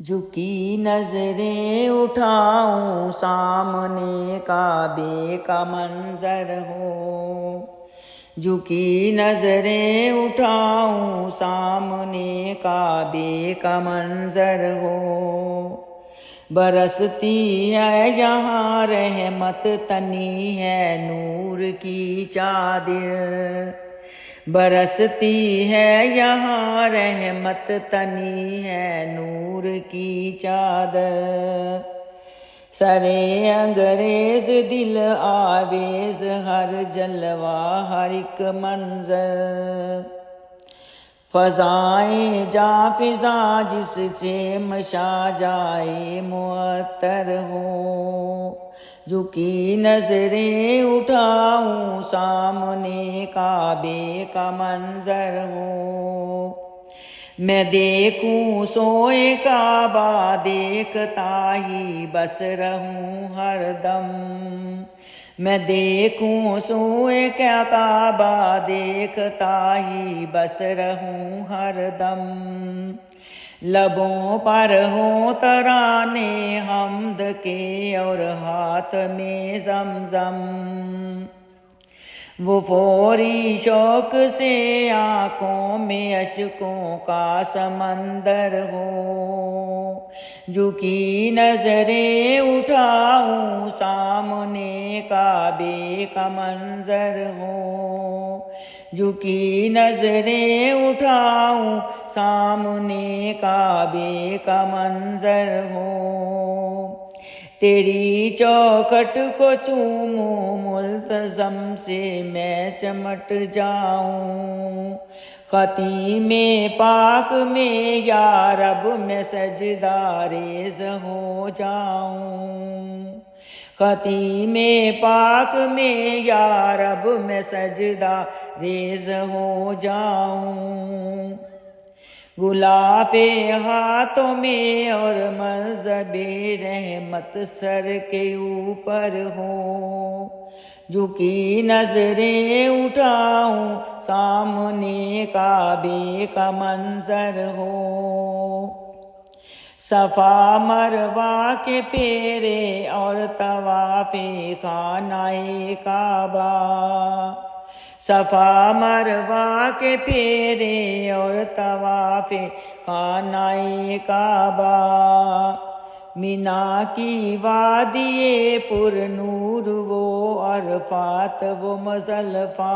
جھکی نظریں اٹھاؤں سامنے کعبے کا منظر ہو، جھکی نظریں اٹھاؤں سامنے کعبے کا منظر ہو۔ برستی ہے یہاں رحمت، تنی ہے نور کی چادر، برستی ہے یہاں رحمت، تنی ہے نور کی چادر۔ سرے انگریز دل آویز، ہر جلوہ ہر ایک منظر، فضائیں جاں فضاں جس سے مشا جائے معطر ہو، جھکی نظریں اٹھاؤں سامنے کعبے کا منظر ہو۔ میں دیکھوں سوئے کعبہ دیکھتا ہی بس رہوں ہر دم، میں دیکھوں سوئے کعبہ دیکھتا ہی بس رہوں ہر دم۔ لبوں پر ہوں ترانے حمد کے اور ہاتھ میں زمزم، وہ فوری شوق سے آنکھوں میں اشکوں کا سمندر ہو، جھکی نظریں اٹھاؤں سامنے کعبے کا منظر ہو، جھکی نظریں اٹھاؤں سامنے کعبے کا منظر ہو۔ تیری چوکھٹ کو چوموں ملتزم سے میں چمٹ جاؤں، خطیم پاک میں یا رب میں سجدہ ریز ہو جاؤں، خطیم پاک میں یا رب میں سجدہ ریز ہو جاؤں۔ غلاف ہاتھوں میں اور مذہب رحمت سر کے اوپر ہو، جھکی نظریں اٹھاؤں سامنے کعبے کا منظر ہو۔ صفا مروہ کے پھیرے اور طواف خانہ کعبہ، صفا مروہ کے پھیرے اور طواف خانہ کعبہ، مینا کی وادی پر نور وہ عرفات وہ مزدلفہ،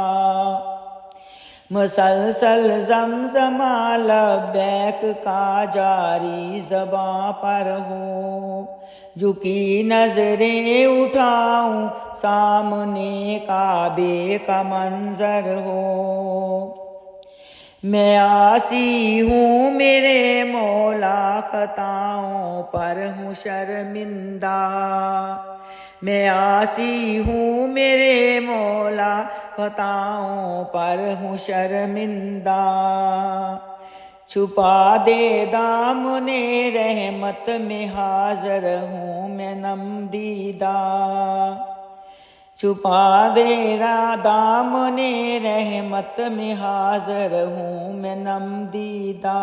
مسلسل زمزمہ لبیک کا جاری زباں پر ہو، جھکی نظریں اٹھاؤں سامنے کعبے کا منظر ہو۔ میں عاصی ہوں میرے مولا خطاؤں پر ہوں شرمندہ، میں عاصی ہوں میرے مولا خطاؤں پر ہوں شرمندہ، چھپا دے دامن رحمت میں حاضر ہوں میں نم دیدہ، چھپا دے دامن رحمت میں حاضر ہوں میں نم دیدہ۔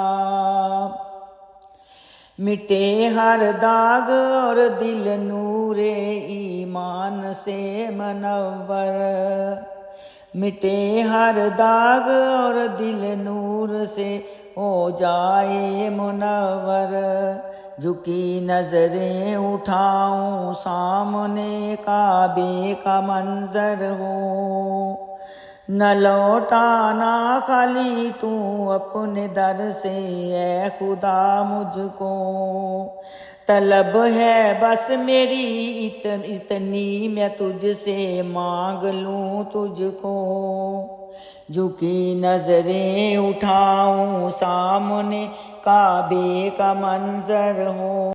مٹے ہر داغ اور دل نور ایمان سے منور، مٹے ہر داغ اور دل نور سے ہو جائے منور، جھکی نظریں اٹھاؤں سامنے کعبے کا منظر ہو۔ نہ لوٹانا خالی تو اپنے در سے اے خدا مجھ کو، طلب ہے بس میری اتنی میں تجھ سے مانگ لوں تجھ کو، جھکی نظریں اٹھاؤں سامنے کعبے کا منظر ہو۔